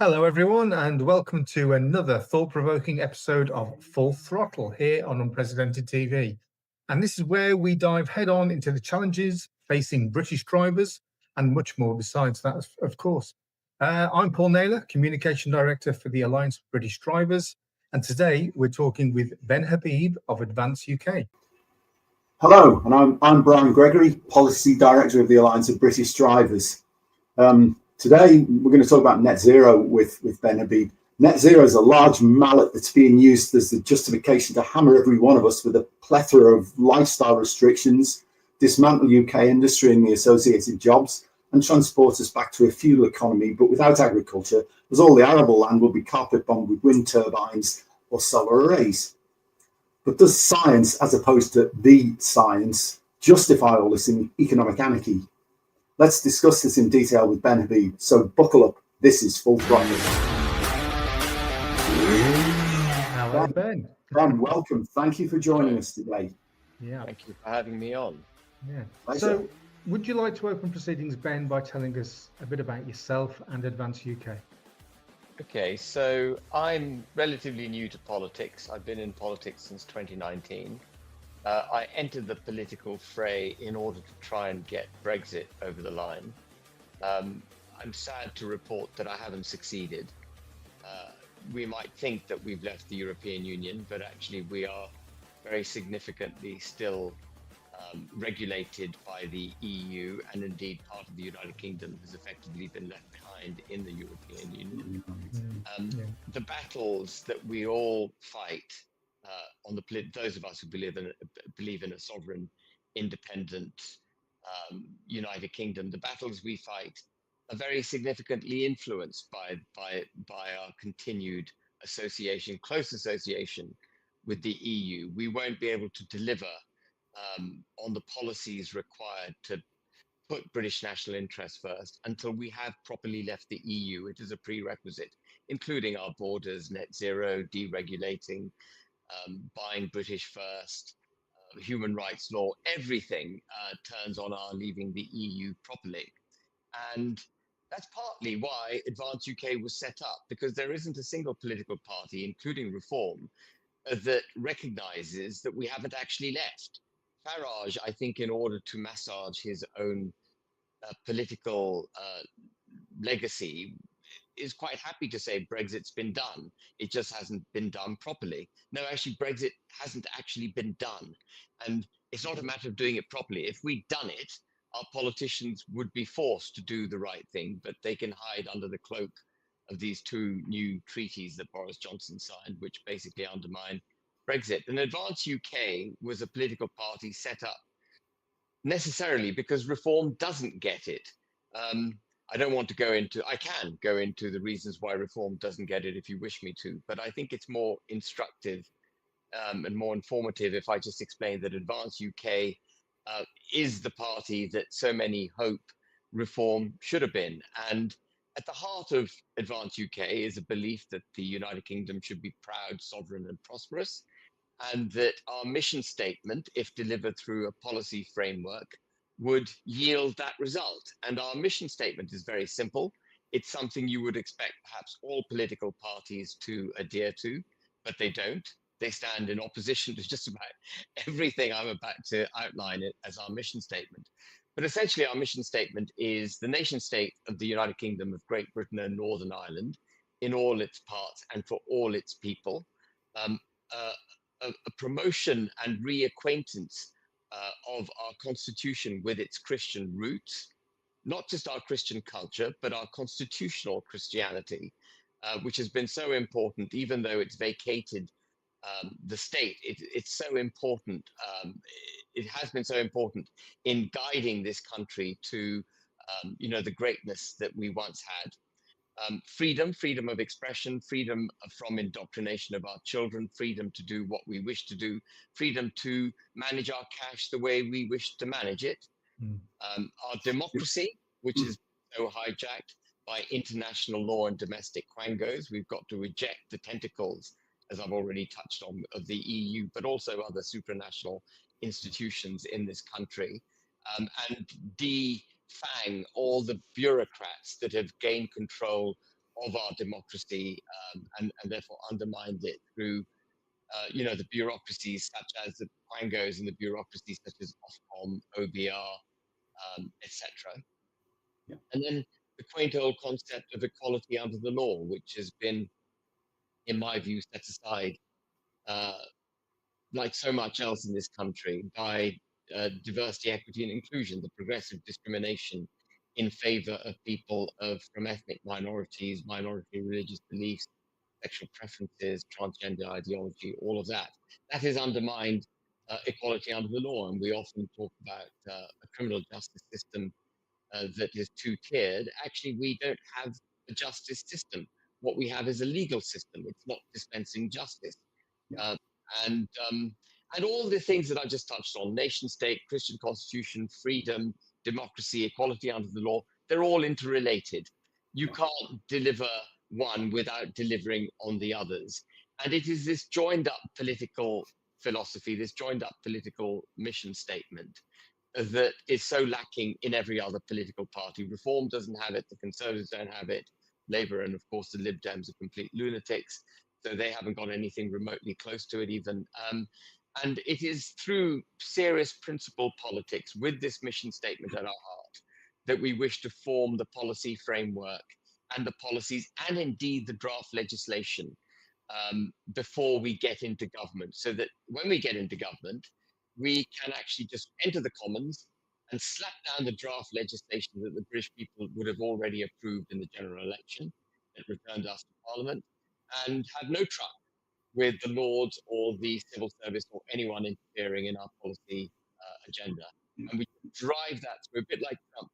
Hello, everyone, and welcome to another thought-provoking episode of Full Throttle here on Unprecedented TV. And this is where we dive head-on into the challenges facing British drivers and much more besides that, of course. I'm Paul Naylor, Communication Director for the Alliance of British Drivers, and today we're talking with Ben Habib of Advance UK. Hello, and I'm Brian Gregory, Policy Director of the Alliance of British Drivers. Today, we're going to talk about net zero with Ben Habib. Net zero is a large mallet that's being used as the justification to hammer every one of us with a plethora of lifestyle restrictions, dismantle UK industry and the associated jobs, and transport us back to a feudal economy, but without agriculture, as all the arable land will be carpet bombed with wind turbines or solar arrays. But does science, as opposed to the science, justify all this in economic anarchy? Let's discuss this in detail with Ben Habib. So buckle up. This is Full Throttle. Hello, Ben. Ben, welcome. Thank you for joining us today. Yeah. Thank you for having me on. Yeah. So, would you like to open proceedings, Ben, by telling us a bit about yourself and Advance UK? Okay, so I'm relatively new to politics. I've been in politics since 2019. I entered the political fray in order to try and get Brexit over the line. I'm sad to report that I haven't succeeded. We might think that we've left the European Union, but actually we are very significantly still regulated by the EU, and indeed part of the United Kingdom has effectively been left behind in the European Union. The battles that we all fight on those of us who believe in a sovereign, independent United Kingdom, the battles we fight are very significantly influenced by our continued close association with the EU. We won't be able to deliver on the policies required to put British national interests first until we have properly left the EU. It is a prerequisite, including our borders, net zero, deregulating, buying British first, human rights law. Everything turns on our leaving the EU properly. And that's partly why Advance UK was set up, because there isn't a single political party, including Reform, that recognises that we haven't actually left. Farage, I think, in order to massage his own political legacy, is quite happy to say Brexit's been done. It just hasn't been done properly. No, actually, Brexit hasn't actually been done. And it's not a matter of doing it properly. If we'd done it, our politicians would be forced to do the right thing, but they can hide under the cloak of these two new treaties that Boris Johnson signed, which basically undermine Brexit. And Advance UK was a political party set up necessarily because Reform doesn't get it. I can go into the reasons why Reform doesn't get it if you wish me to, but I think it's more instructive and more informative if I just explain that Advance UK is the party that so many hope Reform should have been. And at the heart of Advance UK is a belief that the United Kingdom should be proud, sovereign, and prosperous, and that our mission statement, if delivered through a policy framework, would yield that result. And our mission statement is very simple. It's something you would expect perhaps all political parties to adhere to, but they don't. They stand in opposition to just about everything I'm about to outline it as our mission statement. But essentially, our mission statement is the nation state of the United Kingdom of Great Britain and Northern Ireland in all its parts and for all its people. A promotion and reacquaintance of our constitution with its Christian roots, not just our Christian culture, but our constitutional Christianity, which has been so important, even though it's vacated the state. It's so important. It has been so important in guiding this country to, the greatness that we once had. Freedom of expression, freedom from indoctrination of our children, freedom to do what we wish to do, freedom to manage our cash the way we wish to manage it. Our democracy, which is so hijacked by international law and domestic quangos. We've got to reject the tentacles, as I've already touched on, of the EU, but also other supranational institutions in this country, and defang all the bureaucrats that have gained control of our democracy, and therefore undermined it through the bureaucracies such as the quangos and the bureaucracies such as Ofcom, OBR, etc. Yeah. And then the quaint old concept of equality under the law, which has been, in my view, set aside, uh, like so much else in this country, by diversity, equity, and inclusion, the progressive discrimination in favor of people from ethnic minorities, minority religious beliefs, sexual preferences, transgender ideology, all of that. That has undermined equality under the law. And we often talk about a criminal justice system that is two-tiered. Actually, we don't have a justice system. What we have is a legal system. It's not dispensing justice. Yeah. And all the things that I just touched on, nation state, Christian constitution, freedom, democracy, equality under the law, they're all interrelated. You can't deliver one without delivering on the others. And it is this joined up political philosophy, this joined up political mission statement that is so lacking in every other political party. Reform doesn't have it, the Conservatives don't have it, Labour and of course the Lib Dems are complete lunatics, so they haven't got anything remotely close to it even. And it is through serious principle politics with this mission statement at our heart that we wish to form the policy framework and the policies and indeed the draft legislation before we get into government, so that when we get into government, we can actually just enter the Commons and slap down the draft legislation that the British people would have already approved in the general election that returned us to Parliament, and have no truck with the Lords or the civil service or anyone interfering in our policy agenda. And we drive that through, a bit like Trump,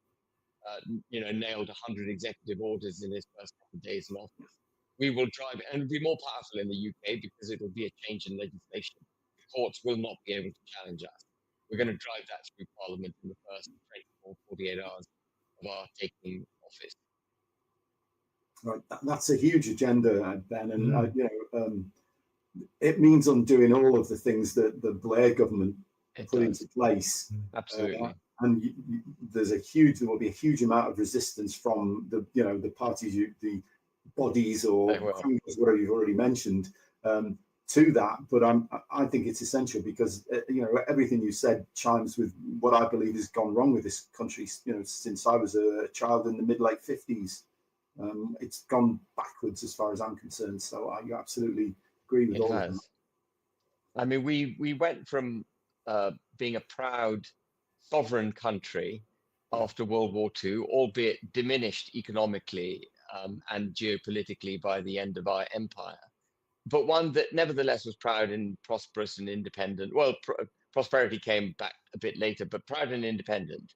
nailed 100 executive orders in his first couple of days in office. We will drive it, and it'll be more powerful in the UK because it'll be a change in legislation. The courts will not be able to challenge us. We're going to drive that through Parliament in the first 24, 48 hours of our taking office. Right, that's a huge agenda, Ben, and it means undoing all of the things that the Blair government put into place. Absolutely. And there will be a huge amount of resistance from the parties, the bodies or Congress, whatever you've already mentioned, to that. But I think it's essential because everything you said chimes with what I believe has gone wrong with this country. Since I was a child in the mid-late 50s, it's gone backwards as far as I'm concerned. So I absolutely agree with all of that. I mean, we went from being a proud sovereign country after World War II, albeit diminished economically and geopolitically by the end of our empire, but one that nevertheless was proud and prosperous and independent. Well, prosperity came back a bit later, but proud and independent.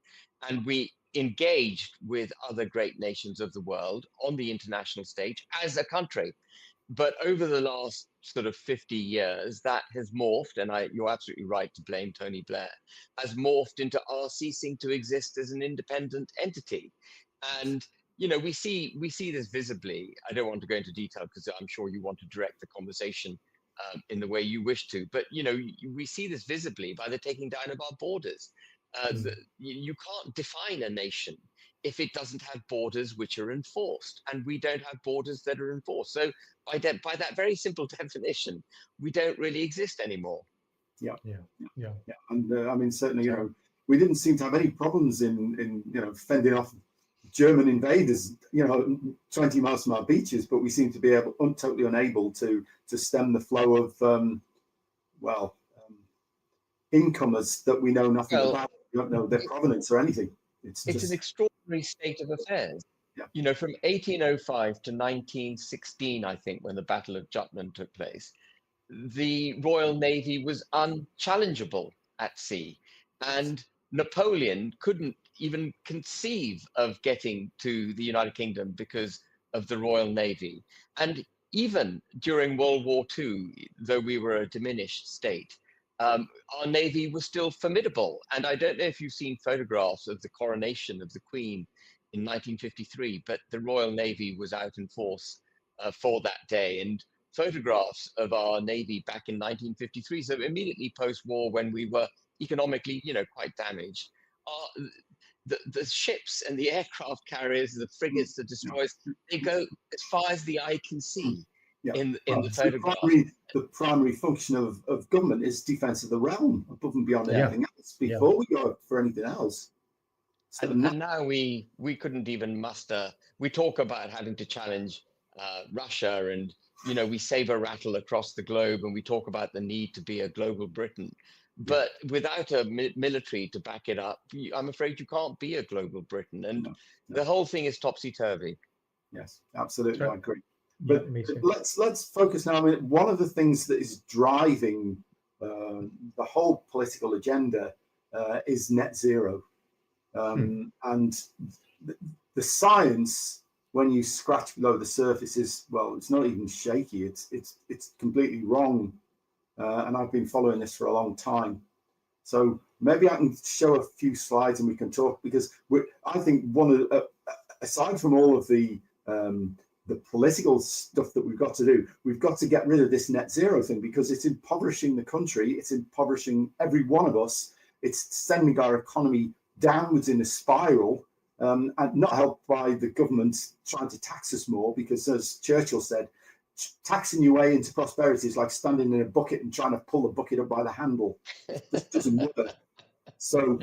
And we engaged with other great nations of the world on the international stage as a country. But over the last sort of 50 years, that has morphed, and you're absolutely right to blame Tony Blair, has morphed into our ceasing to exist as an independent entity. And we see this visibly. I don't want to go into detail because I'm sure you want to direct the conversation in the way you wish to. But we see this visibly by the taking down of our borders. You can't define a nation if it doesn't have borders which are enforced, and we don't have borders that are enforced. So by that very simple definition, we don't really exist anymore. Yeah. And I mean, certainly, we didn't seem to have any problems in fending off German invaders, 20 miles from our beaches, but we seem to be totally unable to stem the flow of, incomers that we know nothing about. We don't know their provenance or anything. It's an extraordinary state of affairs. Yeah. From 1805 to 1916, I think, when the Battle of Jutland took place, the Royal Navy was unchallengeable at sea, and Napoleon couldn't even conceive of getting to the United Kingdom because of the Royal Navy. And even during World War II, though we were a diminished state, our Navy was still formidable. And I don't know if you've seen photographs of the coronation of the Queen in 1953, but the Royal Navy was out in force for that day. And photographs of our Navy back in 1953, so immediately post-war when we were economically, quite damaged, the ships and the aircraft carriers, the frigates, the destroyers, they go as far as the eye can see in the photograph. The primary function of government is defence of the realm, above and beyond anything else, before we go for anything else. So and now we couldn't even muster. We talk about having to challenge Russia, and we saber rattle across the globe, and we talk about the need to be a global Britain. But without a military to back it up, I'm afraid you can't be a global Britain. And the whole thing is topsy-turvy. Yes, absolutely, I agree. But let's focus now. I mean, one of the things that is driving the whole political agenda is net zero. And the science, when you scratch below the surface, is, well, it's not even shaky. It's completely wrong. And I've been following this for a long time. So maybe I can show a few slides and we can talk, because I think aside from all of the political stuff that we've got to do, we've got to get rid of this net zero thing, because it's impoverishing the country. It's impoverishing every one of us. It's sending our economy downwards in a spiral, and not helped by the government trying to tax us more, because, as Churchill said, taxing your way into prosperity is like standing in a bucket and trying to pull the bucket up by the handle. It doesn't work. So,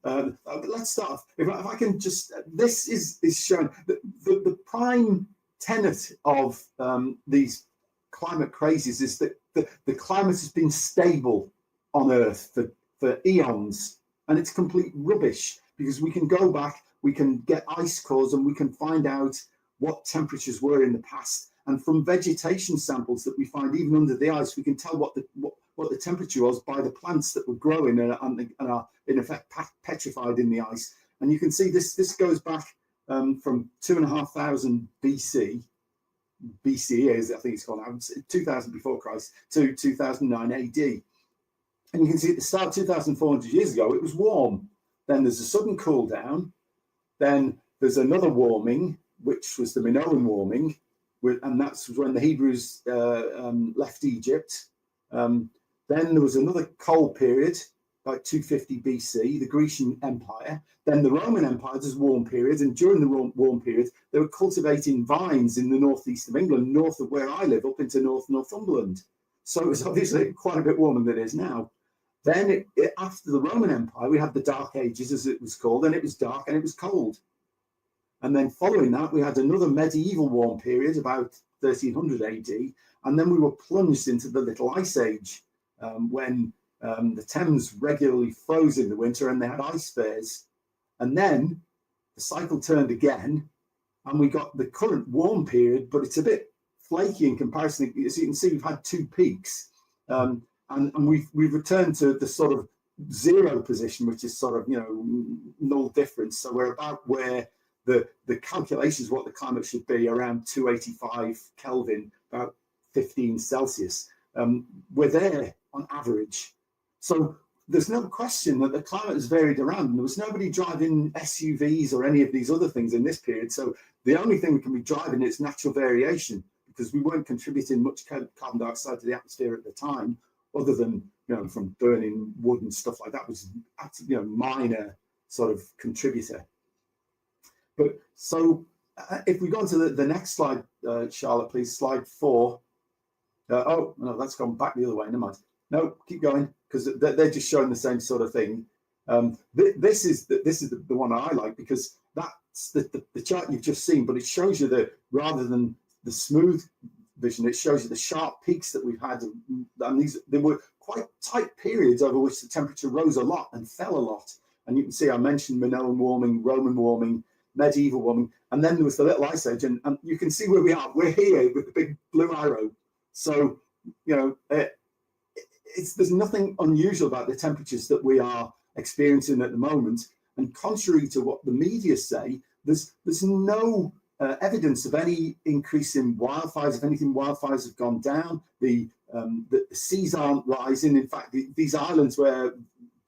let's start. If I can just, this is showing the prime tenet of these climate crazes is that the climate has been stable on Earth for eons, and it's complete rubbish, because we can go back, we can get ice cores, and we can find out what temperatures were in the past. And from vegetation samples that we find even under the ice, we can tell what the temperature was by the plants that were growing and are in effect petrified in the ice. And you can see this goes back from 2,500 BC, BCE, I think it's called now, 2000 before Christ, to 2009 AD. And you can see at the start, 2,400 years ago, it was warm. Then there's a sudden cool down. Then there's another warming, which was the Minoan warming. And that's when the Hebrews left Egypt. Then there was another cold period, like 250 BC, the Grecian Empire. Then the Roman Empire, there's a warm period. And during the warm period, they were cultivating vines in the northeast of England, north of where I live, up into Northumberland. So it was obviously quite a bit warmer than it is now. Then after the Roman Empire, we had the Dark Ages, as it was called, and it was dark and it was cold. And then following that, we had another medieval warm period, about 1300 AD. And then we were plunged into the Little Ice Age, when the Thames regularly froze in the winter and they had ice bears. And then the cycle turned again, and we got the current warm period, but it's a bit flaky in comparison. As you can see, we've had two peaks. And we've returned to the sort of zero position, which is sort of, null difference. So we're about where the calculations what the climate should be, around 285 Kelvin, about 15 Celsius. We're there on average. So there's no question that the climate has varied around, and there was nobody driving SUVs or any of these other things in this period. So the only thing we can be driving is natural variation, because we weren't contributing much carbon dioxide to the atmosphere at the time, other than, from burning wood and stuff like that, was minor sort of contributor. But so if we go on to the next slide, Charlotte, please, slide 4. Oh, no, that's gone back the other way. Never mind. No, keep going, because they're just showing the same sort of thing. This is the one I like, because that's the chart you've just seen, but it shows you rather than the smooth vision, it shows you the sharp peaks that we've had. And there were quite tight periods over which the temperature rose a lot and fell a lot. And you can see I mentioned Minoan warming, Roman warming, medieval warming, and then there was the Little Ice Age, and you can see where we are. We're here with the big blue arrow. So there's nothing unusual about the temperatures that we are experiencing at the moment. And contrary to what the media say, there's no evidence of any increase in wildfires. If anything, wildfires have gone down. The seas aren't rising. In fact, these islands where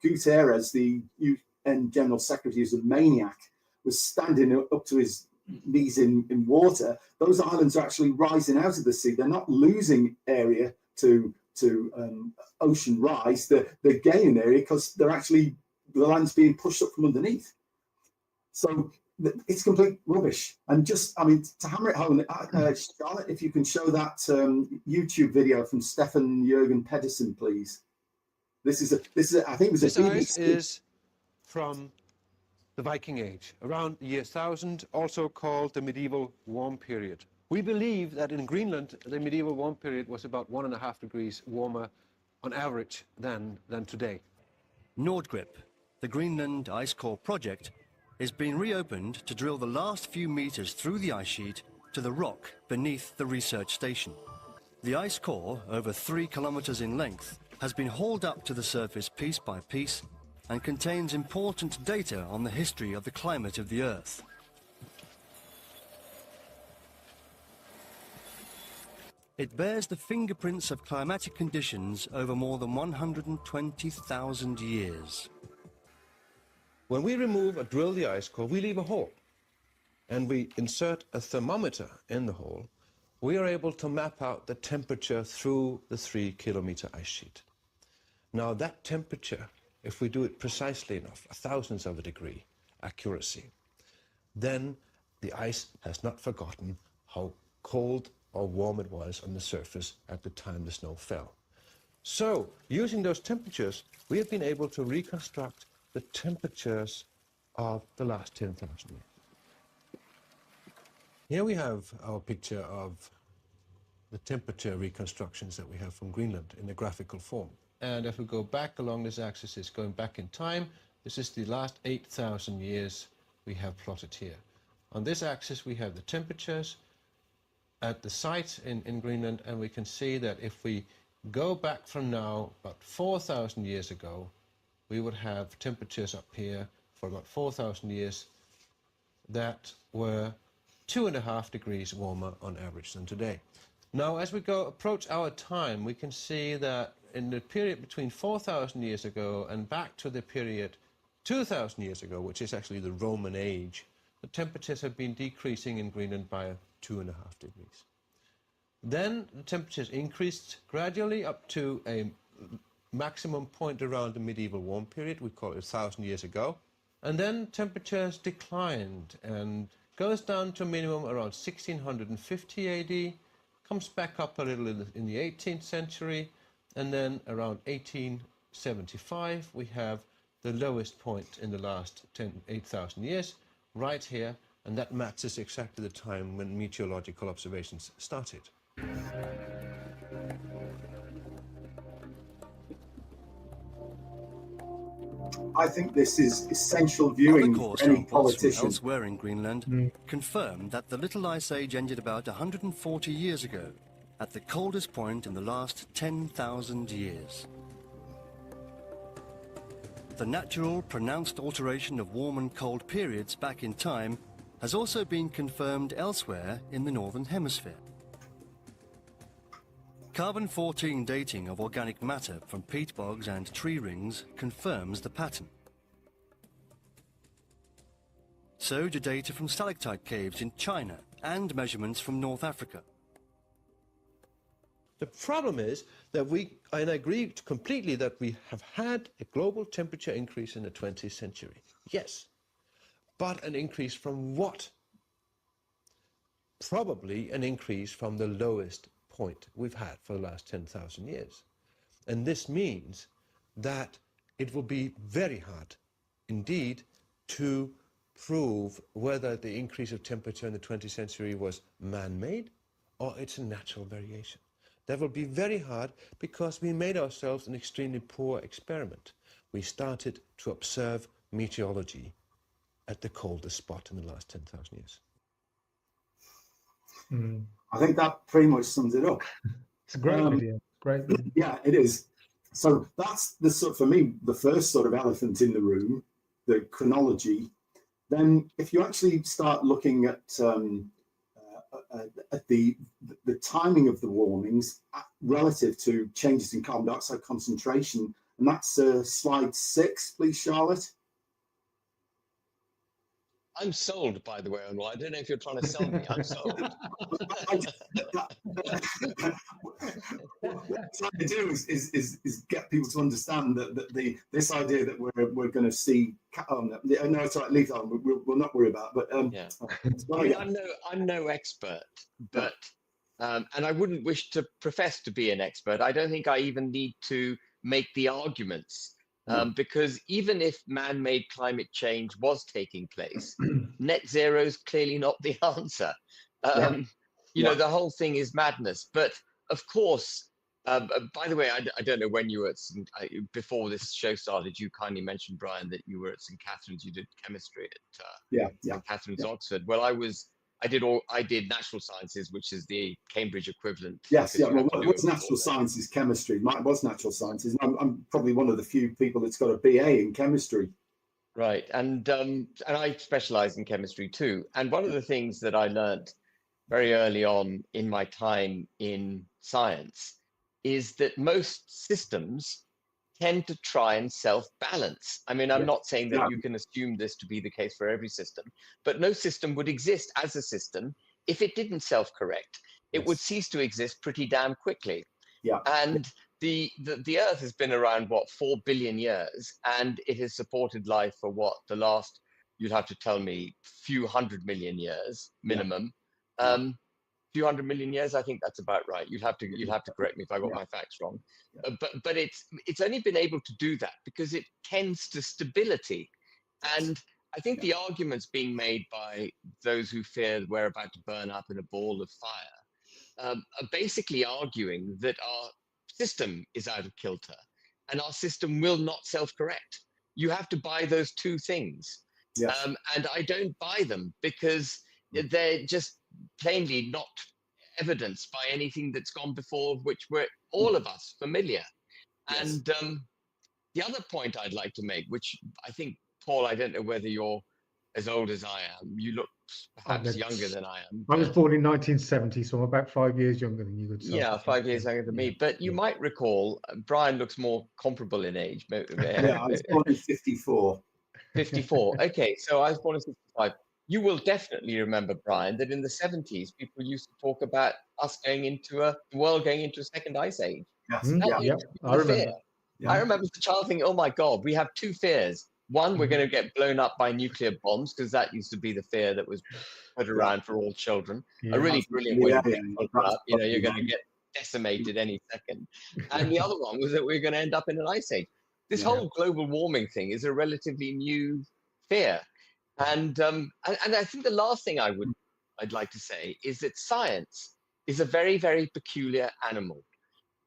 Guterres, the UN General Secretary, is a maniac, was standing up to his knees in water, those islands are actually rising out of the sea. They're not losing area to ocean rise. They're gaining area because the land's being pushed up from underneath. So it's complete rubbish. And just, I mean, to hammer it home, Charlotte, if you can show that YouTube video from Stefan Jürgen Pedersen, please. This is I think it was a BBC. This ice is from the Viking Age, around the year 1000, also called the medieval warm period. We believe that in Greenland, the medieval warm period was about 1.5 degrees warmer on average than today. Nordgrip, the Greenland ice core project, is being reopened to drill the last few meters through the ice sheet to the rock beneath the research station. The ice core, over 3 kilometers in length, has been hauled up to the surface piece by piece and contains important data on the history of the climate of the Earth. It bears the fingerprints of climatic conditions over more than 120,000 years. When we remove or drill the ice core, we leave a hole, and we insert a thermometer in the hole. We are able to map out the temperature through the 3-kilometer ice sheet. Now that temperature, if we do it precisely enough, a thousandth of a degree accuracy, then the ice has not forgotten how cold or warm it was on the surface at the time the snow fell. So, using those temperatures, we have been able to reconstruct the temperatures of the last 10,000 years. Here we have our picture of the temperature reconstructions that we have from Greenland in a graphical form. And if we go back along this axis, it's going back in time. This is the last 8,000 years we have plotted here. On this axis, we have the temperatures at the site in Greenland, and we can see that if we go back from now about 4,000 years ago, we would have temperatures up here for about 4,000 years that were 2.5 degrees warmer on average than today. Now, as we approach our time, we can see that in the period between 4,000 years ago and back to the period 2,000 years ago, which is actually the Roman age, the temperatures have been decreasing in Greenland by 2.5 degrees. Then the temperatures increased gradually up to a maximum point around the medieval warm period, we call it 1,000 years ago. And then temperatures declined and goes down to a minimum around 1650 AD, comes back up a little in the 18th century, and then around 1875 we have the lowest point in the last 8,000 years, right here, and that matches exactly the time when meteorological observations started. I think this is essential viewing Other core for any samples from politician. elsewhere in Greenland confirm that the Little Ice Age ended about 140 years ago, at the coldest point in the last 10,000 years. The natural, pronounced alteration of warm and cold periods back in time has also been confirmed elsewhere in the Northern Hemisphere. Carbon-14 dating of organic matter from peat bogs and tree rings confirms the pattern. So do data from stalactite caves in China and measurements from North Africa. The problem is that and I agree completely that we have had a global temperature increase in the 20th century. Yes, but an increase from what? Probably an increase from the lowest point we've had for the last 10,000 years. And this means that it will be very hard indeed to prove whether the increase of temperature in the 20th century was man-made or it's a natural variation. That will be very hard because we made ourselves an extremely poor experiment. We started to observe meteorology at the coldest spot in the last 10,000 years. I think that pretty much sums it up. It's a great video. Great video. Yeah, it is. So that's for me, the first sort of elephant in the room, the chronology. Then if you actually start looking at the timing of the warmings relative to changes in carbon dioxide concentration, and that's slide 6, please, Charlotte. I'm sold, by the way, on I don't know if you're trying to sell me. I'm sold. trying to do is get people to understand that this idea that we're going to see. No, it's all right. Leave that on. We'll not worry about it. But Yeah. well, I mean, yeah. I'm no expert, but and I wouldn't wish to profess to be an expert. I don't think I even need to make the arguments, because even if man-made climate change was taking place, net zero is clearly not the answer. You know, the whole thing is madness. But of course, by the way, I don't know when you were at before this show started. You kindly mentioned, Brian, that you were at St Catherine's. You did chemistry at St Catherine's, Oxford. Well, I did natural sciences, which is the Cambridge equivalent. Yes, yeah. Well, what's natural sciences? Chemistry. Mine was natural sciences. I'm probably one of the few people that's got a BA in chemistry. Right, and I specialize in chemistry too. And one of the things that I learned very early on in my time in science is that most systems tend to try and self-balance. I mean, I'm not saying that you can assume this to be the case for every system, but no system would exist as a system if it didn't self-correct. It would cease to exist pretty damn quickly. And the Earth has been around, what, 4 billion years, and it has supported life for what, the last, you'd have to tell me, few 100 million years minimum. Few 100 million years, I think that's about right. You'd have to correct me if I got my facts wrong. But it's only been able to do that because it tends to stability. And I think the arguments being made by those who fear we're about to burn up in a ball of fire are basically arguing that our system is out of kilter and our system will not self-correct. You have to buy those two things. And I don't buy them because they're just plainly not evidenced by anything that's gone before, which we're all of us familiar. And the other point I'd like to make, which I think, Paul, I don't know whether you're as old as I am. You look perhaps younger than I am. I was born in 1970, so I'm about 5 years younger than you. Good self. Yeah, 5 years younger than me. But you might recall, Brian looks more comparable in age. Yeah, I was born in 54. 54. Okay, so I was born in 65. You will definitely remember, Brian, that in the 70s, people used to talk about us going into the world going into a second ice age. Yes. I remember. I remember as a child thinking, oh my God, we have two fears. One, we're going to get blown up by nuclear bombs, because that used to be the fear that was put around for all children. A really brilliant way to pick children up. You know, you're going to get decimated any second. And the other one was that we're going to end up in an ice age. This whole global warming thing is a relatively new fear. And I think the last thing I'd like to say is that science is a very, very peculiar animal.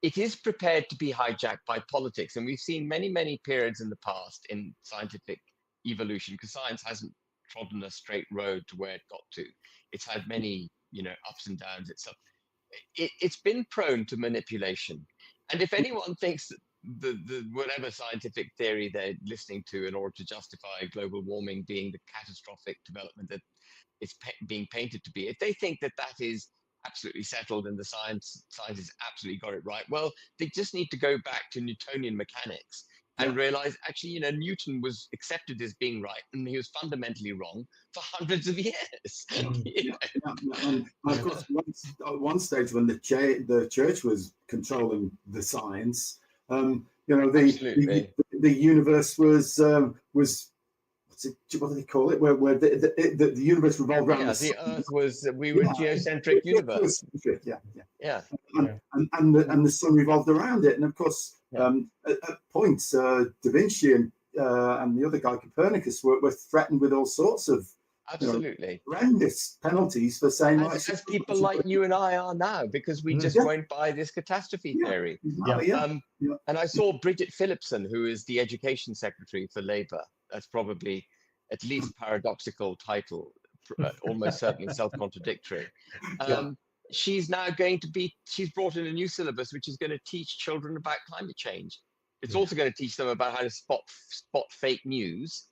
It is prepared to be hijacked by politics. And we've seen many, many periods in the past in scientific evolution, because science hasn't trodden a straight road to where it got to. It's had many, ups and downs itself. It's been prone to manipulation. And if anyone thinks that the whatever scientific theory they're listening to in order to justify global warming being the catastrophic development that it's being painted to be, if they think that that is absolutely settled and the science has absolutely got it right, well, they just need to go back to Newtonian mechanics and realize, actually, Newton was accepted as being right, and he was fundamentally wrong for hundreds of years. And of course, at one stage when the church was controlling the science, the universe was what do they call it? Where the universe revolved around the Earth was, we were a geocentric universe. And the sun revolved around it. And of course, at points, Da Vinci and the other guy, Copernicus, were threatened with all sorts of horrendous penalties for saying, as people like you and I are now, because we just won't buy this catastrophe theory. And I saw Bridget Phillipson, who is the education secretary for Labour. That's probably at least paradoxical title, almost certainly self-contradictory. She's now she's brought in a new syllabus which is going to teach children about climate change. It's also going to teach them about how to spot fake news,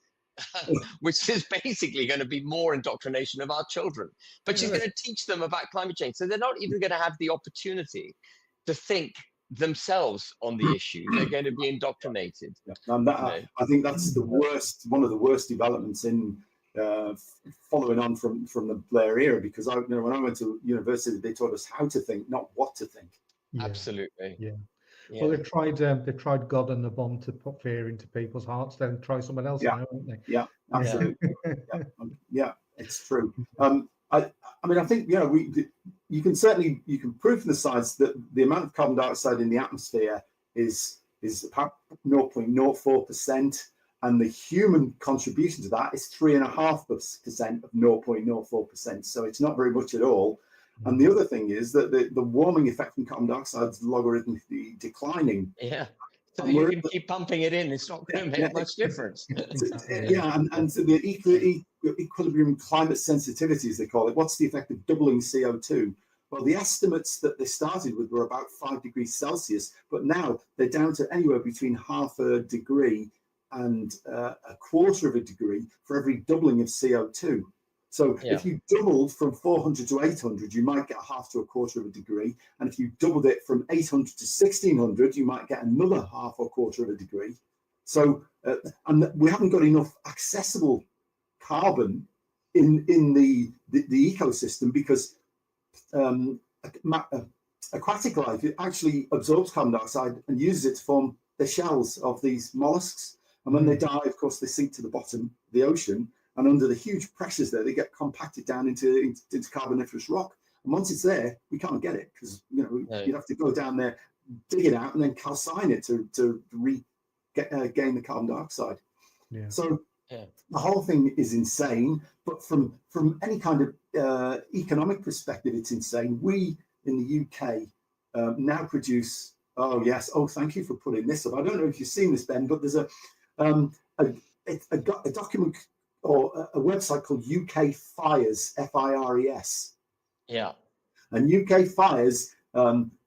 which is basically going to be more indoctrination of our children. But she's going to teach them about climate change. So they're not even going to have the opportunity to think themselves on the issue. They're going to be indoctrinated. And I think that's one of the worst developments in following on from the Blair era, because when I went to university, they taught us how to think, not what to think. Absolutely. Well, Yeah. they tried God and the bomb to put fear into people's hearts. Then try someone else Yeah. now, haven't they? Yeah, Yeah. absolutely. Yeah, it's true. I mean, I think you can certainly prove from the science that the amount of carbon dioxide in the atmosphere is about 0.04%, and the human contribution to that is 3.5% of 0.04%. So it's not very much at all. And the other thing is that the warming effect from carbon dioxide is logarithmically declining. Yeah. So And you can keep pumping it in. It's not going to make much difference. And so the equilibrium climate sensitivity, as they call it, what's the effect of doubling CO2? Well, the estimates that they started with were about 5 degrees Celsius, but now they're down to anywhere between half a degree and a quarter of a degree for every doubling of CO2. So if you doubled from 400 to 800, you might get half to a quarter of a degree. And if you doubled it from 800 to 1600, you might get another half or quarter of a degree. So, and we haven't got enough accessible carbon in the ecosystem, because aquatic life, it actually absorbs carbon dioxide and uses it to form the shells of these mollusks. And when they die, of course, they sink to the bottom of the ocean. And under the huge pressures there, they get compacted down into carboniferous rock. And once it's there, we can't get it, because you'd have to go down there, dig it out, and then calcine it to gain the carbon dioxide. Yeah. So the whole thing is insane. But from any kind of economic perspective, it's insane. We in the UK now produce. Oh yes. Oh, thank you for putting this up. I don't know if you've seen this, Ben, but there's a document or a website called UK Fires, FIRES. Yeah. And UK Fires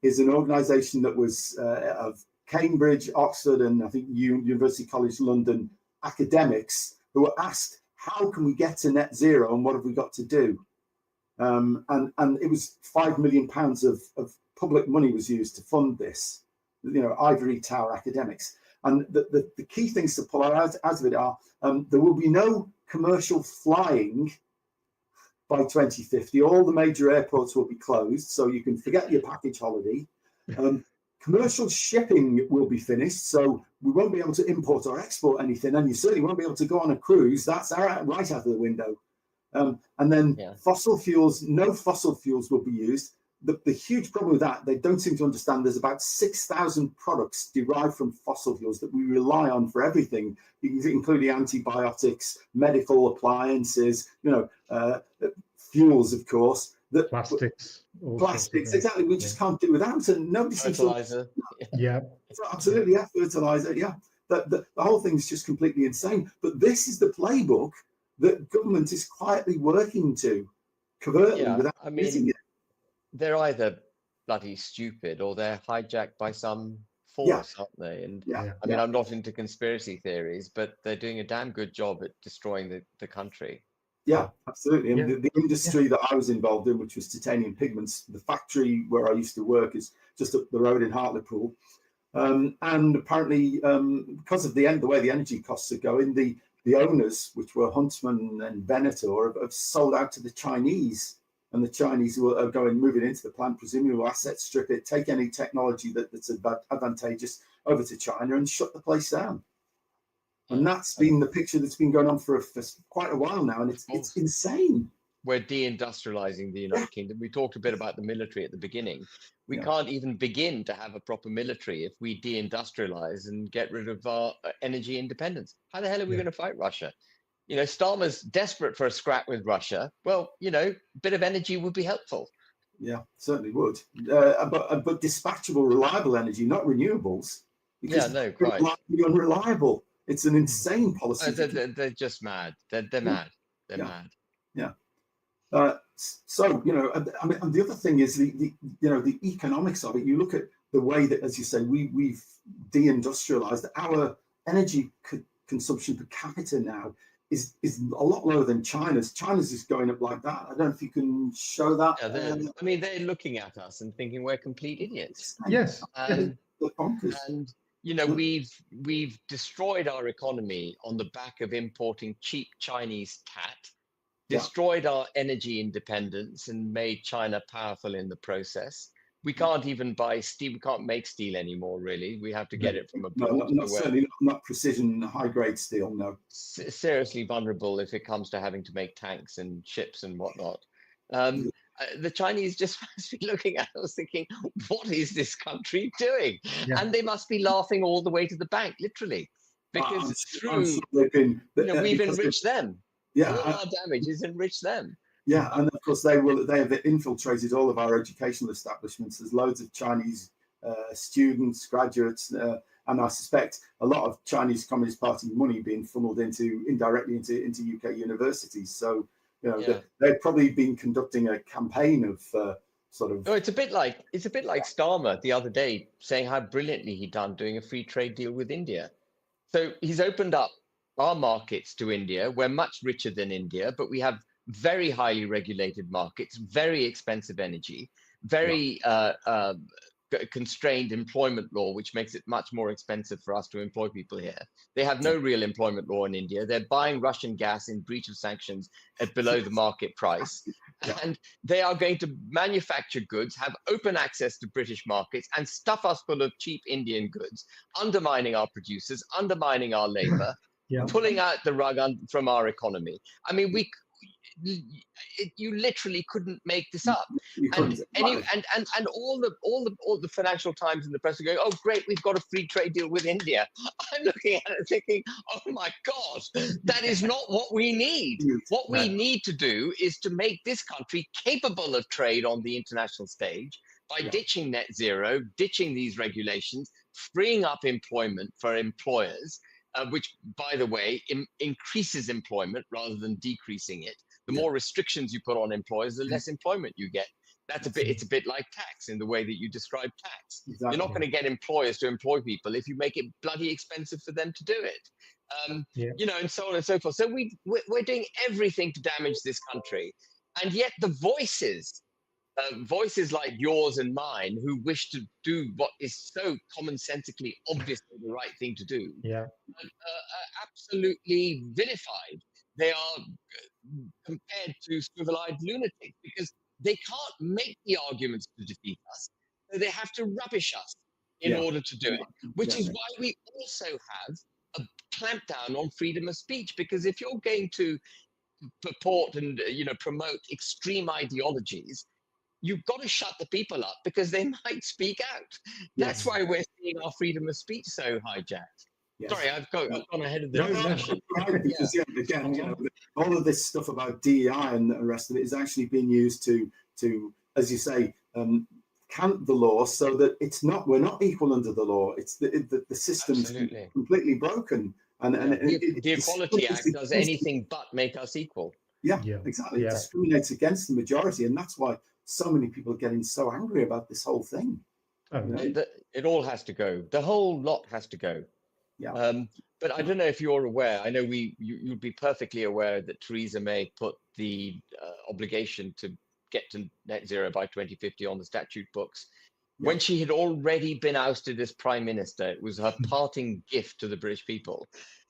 is an organisation that was of Cambridge, Oxford, and I think University College London academics who were asked, how can we get to net zero and what have we got to do? And it was £5 million of public money was used to fund this, ivory tower academics. And the key things to pull out of it are there will be no commercial flying by 2050. All the major airports will be closed, so you can forget your package holiday. Commercial shipping will be finished, so we won't be able to import or export anything, and you certainly won't be able to go on a cruise. That's right out of the window. And then fossil fuels, no fossil fuels will be used. The huge problem with that, they don't seem to understand, there's about 6,000 products derived from fossil fuels that we rely on for everything, including antibiotics, medical appliances, fuels, fuels, of course. Plastics, exactly. We just can't do without. And nobody seems fertilizer. Absolutely, fertilizer. The whole thing is just completely insane. But this is the playbook that government is quietly working to, covertly, without using it. They're either bloody stupid or they're hijacked by some force, aren't they? And I mean, I'm not into conspiracy theories, but they're doing a damn good job at destroying the country. Yeah, absolutely. And the industry that I was involved in, which was titanium pigments, the factory where I used to work is just up the road in Hartlepool. And apparently, because of the way the energy costs are going, the owners, which were Huntsman and Venator, have sold out to the Chinese. And the Chinese are moving into the plant, presumably will asset strip it, take any technology that's advantageous over to China and shut the place down. And that's been the picture that's been going on for quite a while now, and it's insane. We're de-industrializing the United Kingdom. We talked a bit about the military at the beginning. We can't even begin to have a proper military if we de-industrialize and get rid of our energy independence. How the hell are we going to fight Russia? Starmer's desperate for a scrap with Russia. Well, a bit of energy would be helpful. Yeah, certainly would. But dispatchable, reliable energy, not renewables. Because quite. It's unreliable. It's an insane policy. They're just mad. They're mad. They're mad. Yeah. So I mean, and the other thing is the economics of it. You look at the way that, as you say, we've deindustrialized. Our energy consumption per capita now is a lot lower than China's. China's is going up like that. I don't know if you can show that. I mean, they're looking at us and thinking we're complete idiots. Yes. And we've destroyed our economy on the back of importing cheap Chinese cat, destroyed our energy independence and made China powerful in the process. We can't even buy steel. We can't make steel anymore, really. We have to get it from No, abroad. not certainly not precision, high grade steel. No. Seriously vulnerable if it comes to having to make tanks and ships and whatnot. The Chinese just must be looking at us thinking, what is this country doing? Yeah. And they must be laughing all the way to the bank, literally, because I'm sure they've been, we've enriched them. Yeah, all our damage is enriched them. Yeah, and of course they have infiltrated all of our educational establishments. There's loads of Chinese students, graduates, and I suspect a lot of Chinese Communist Party money being funneled indirectly into UK universities. So they've probably been conducting a campaign of sort of. Oh, it's a bit like Starmer the other day saying how brilliantly he'd done doing a free trade deal with India. So he's opened up our markets to India. We're much richer than India, but we have very highly regulated markets, very expensive energy, very constrained employment law, which makes it much more expensive for us to employ people here. They have no real employment law in India. They're buying Russian gas in breach of sanctions at below the market price. And they are going to manufacture goods, have open access to British markets, and stuff us full of cheap Indian goods, undermining our producers, undermining our labor, pulling out the rug from our economy. I mean, you literally couldn't make this up. And all the Financial Times and the press are going, oh great, we've got a free trade deal with India. I'm looking at it thinking, oh my God, that is not what we need. What we need to do is to make this country capable of trade on the international stage by ditching net zero, ditching these regulations, freeing up employment for employers, which, by the way, increases employment rather than decreasing it. The more restrictions you put on employers, the less employment you get. It's a bit like tax in the way that you describe tax. Exactly. You're not going to get employers to employ people if you make it bloody expensive for them to do it. And so on and so forth. So we're doing everything to damage this country. And yet the voices like yours and mine, who wish to do what is so commonsensically obviously the right thing to do, are absolutely vilified. They are compared to swivel-eyed lunatics because they can't make the arguments to defeat us, so they have to rubbish us in order to do it, which is why we also have a clampdown on freedom of speech, because if you're going to purport and promote extreme ideologies, you've got to shut the people up because they might speak out. That's why we're seeing our freedom of speech so hijacked. Yes. Sorry, I've gone ahead of the discussion. Because again, all of this stuff about DEI and the rest of it is actually being used to, as you say, count the law so that we're not equal under the law. It's the system's completely broken. And the Equality Act does anything but make us equal. Yeah, exactly. It discriminates against the majority, and that's why so many people are getting so angry about this whole thing. It all has to go. The whole lot has to go. Yeah. But I don't know if you're aware. I know you'd be perfectly aware that Theresa May put the obligation to get to net zero by 2050 on the statute books when she had already been ousted as prime minister. It was her parting gift to the British people.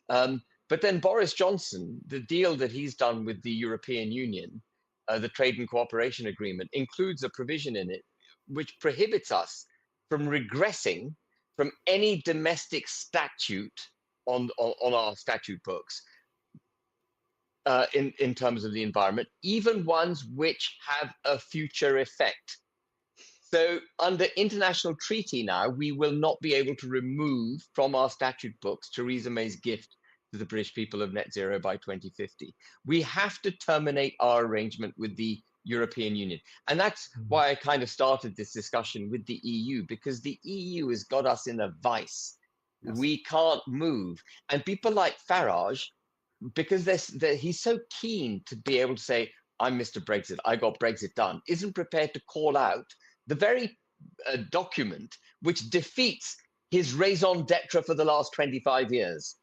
But then Boris Johnson, the deal that he's done with the European Union, the Trade and Cooperation Agreement, includes a provision in it which prohibits us from regressing from any domestic statute on our statute books in terms of the environment, even ones which have a future effect. So under international treaty now, we will not be able to remove from our statute books Theresa May's gift to the British people of net zero by 2050. We have to terminate our arrangement with the European Union. And that's why I kind of started this discussion with the EU, because the EU has got us in a vice. Yes. We can't move. And people like Farage, because he's so keen to be able to say, I'm Mr. Brexit, I got Brexit done, isn't prepared to call out the very document which defeats his raison d'etre for the last 25 years.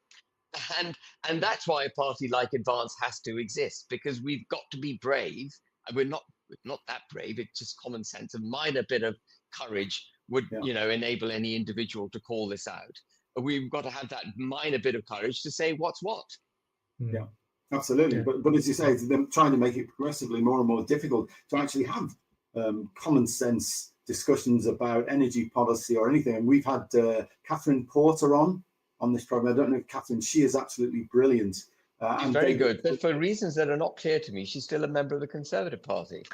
And that's why a party like Advance has to exist, because we've got to be brave. And we're not that brave. It's just common sense. A minor bit of courage would enable any individual to call this out. We've got to have that minor bit of courage to say what's what. Yeah, absolutely. Yeah. But as you say, they're trying to make it progressively more and more difficult to actually have common sense discussions about energy policy or anything. And we've had Catherine Porter on this program. I don't know if Catherine, she is absolutely brilliant. She's very good, but for reasons that are not clear to me, she's still a member of the Conservative Party.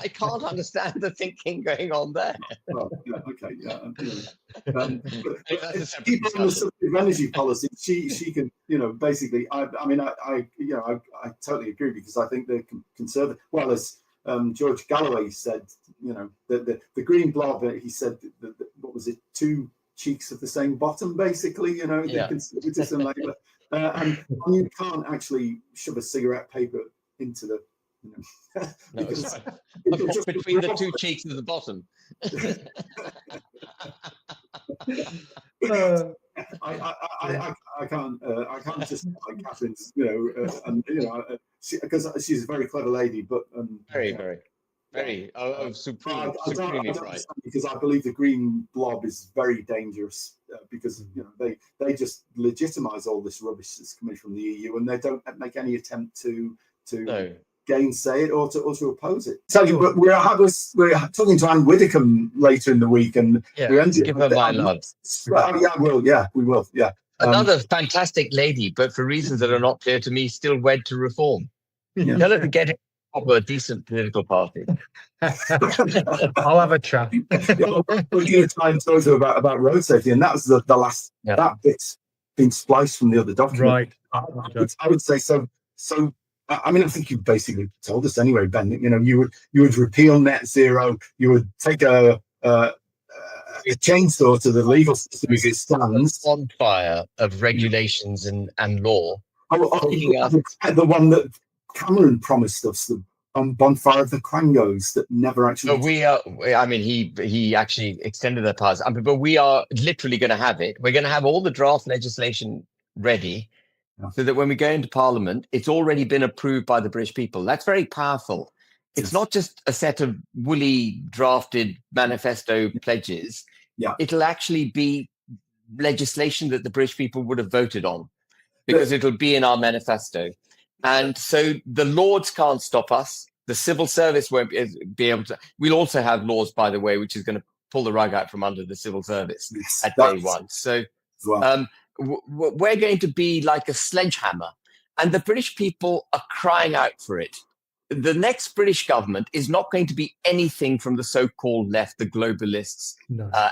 I can't understand the thinking going on there. Well, yeah, okay, yeah. Keep on the subject of energy policy. She can, basically. I totally agree, because I think the Conservative. Well, as George Galloway said, the Green Blob. He said what was it? Two cheeks of the same bottom, basically. The Conservatives and Labour, and you can't actually shove a cigarette paper into the. Between the two cheeks of the bottom. I can't just like Catherine's, because she's a very clever lady, but very supremely bright. Because I believe the Green Blob is very dangerous, because they just legitimise all this rubbish that's coming from the EU, and they don't make any attempt to gainsay it or to oppose it. Tell you, but we're talking to Anne Widdecombe later in the week, and we ended. Give her my love. We will. Yeah. Another fantastic lady, but for reasons that are not clear to me, still wed to reform. Tell her to get a decent political party. I'll have a chat. We're going to try and talk to her about road safety, and that was the last that bit's been spliced from the other document. Right. I would say so. I mean, I think you basically told us anyway, Ben. You would repeal net zero. You would take a chainsaw to the legal system as it stands. Bonfire of regulations and law. The one that Cameron promised us, the bonfire of the Quangos, that never actually. He actually extended their powers. But we are literally going to have it. We're going to have all the draft legislation ready. So that when we go into Parliament, it's already been approved by the British people. That's very powerful. It's not just a set of woolly drafted manifesto pledges. Yeah. It'll actually be legislation that the British people would have voted on, because it'll be in our manifesto. And so the Lords can't stop us. The civil service won't be able to. We'll also have laws, by the way, which is going to pull the rug out from under the civil service at day one. So we're going to be like a sledgehammer, and the British people are crying out for it. The next British government is not going to be anything from the so-called left, the globalists,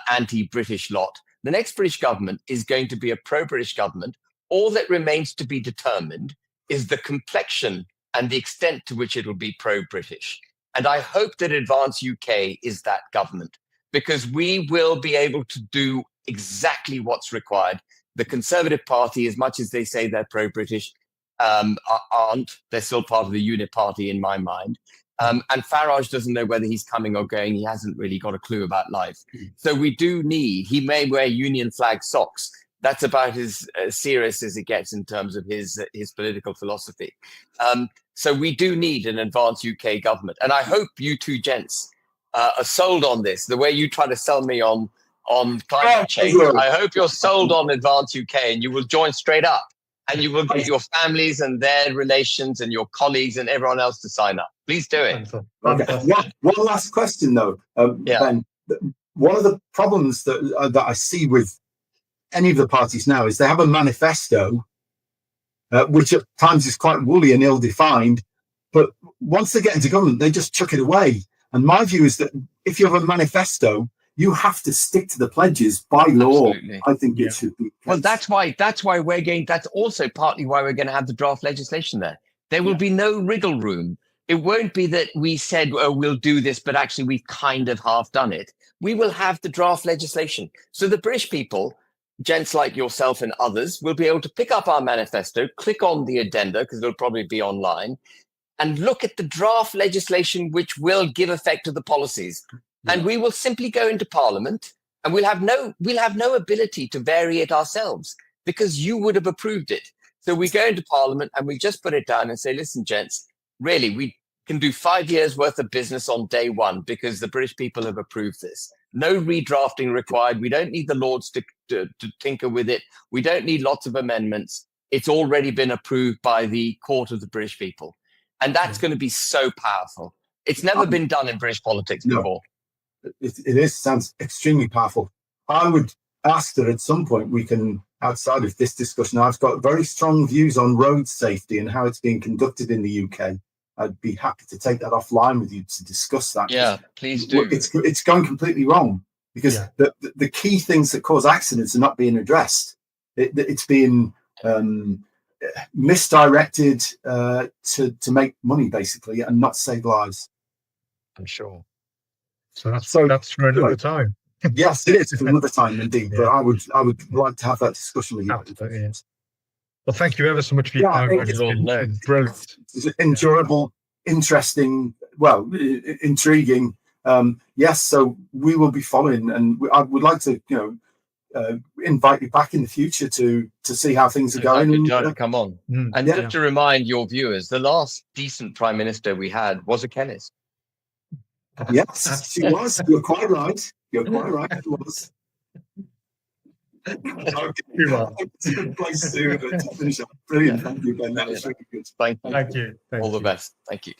anti-British lot. The next British government is going to be a pro-British government. All that remains to be determined is the complexion and the extent to which it will be pro-British. And I hope that Advance UK is that government, because we will be able to do exactly what's required. The Conservative Party, as much as they say they're pro-British, aren't. They're still part of the unit party in my mind. And Farage doesn't know whether he's coming or going. He hasn't really got a clue about life. So we do need, he may wear Union flag socks. That's about as serious as it gets in terms of his political philosophy. So we do need an Advance UK government. And I hope you two gents are sold on this, the way you try to sell me on climate change. I hope you're sold on Advance UK, and you will join straight up, and you will get your families and their relations and your colleagues and everyone else to sign up. Please do it. Okay. One last question, though, Ben. One of the problems that I see with any of the parties now is they have a manifesto, which at times is quite woolly and ill-defined, but once they get into government, they just chuck it away. And my view is that if you have a manifesto, you have to stick to the pledges by law. Absolutely. I think it should be. Well, that's why we're going. That's also partly why we're going to have the draft legislation there. There will be no wriggle room. It won't be that we said, oh, we'll do this, but actually we've kind of half done it. We will have the draft legislation. So the British people, gents like yourself and others, will be able to pick up our manifesto, click on the addenda, because it'll probably be online, and look at the draft legislation which will give effect to the policies. And we will simply go into Parliament, and we'll have no ability to vary it ourselves, because you would have approved it. So we go into Parliament and we just put it down and say, listen, gents, really, we can do 5 years worth of business on day one because the British people have approved this. No redrafting required. We don't need the Lords to tinker with it. We don't need lots of amendments. It's already been approved by the court of the British people. And that's going to be so powerful. It's never been done in British politics No. before. It sounds extremely powerful. I would ask that at some point we can, outside of this discussion, I've got very strong views on road safety and how it's being conducted in the UK. I'd be happy to take that offline with you to discuss that. Yeah, please do. It's going completely wrong because the key things that cause accidents are not being addressed. It's being misdirected to make money, basically, and not save lives. I'm sure. So that's for another time. Yes, it is for another time indeed. But I would like to have that discussion with you. Absolutely, yes. Well, thank you ever so much for your time. It's been brilliant. It's enjoyable, interesting, well, intriguing. Yes, so we will be following, and I would like to, invite you back in the future to see how things are going. Come on. And just to remind your viewers, the last decent prime minister we had was a chemist. Yes, she was. You're quite right. You're quite right. It was. It's a good place to finish up. Brilliant. Thank you, Ben. That was really good. Thank you. Thank you. All the best. Thank you.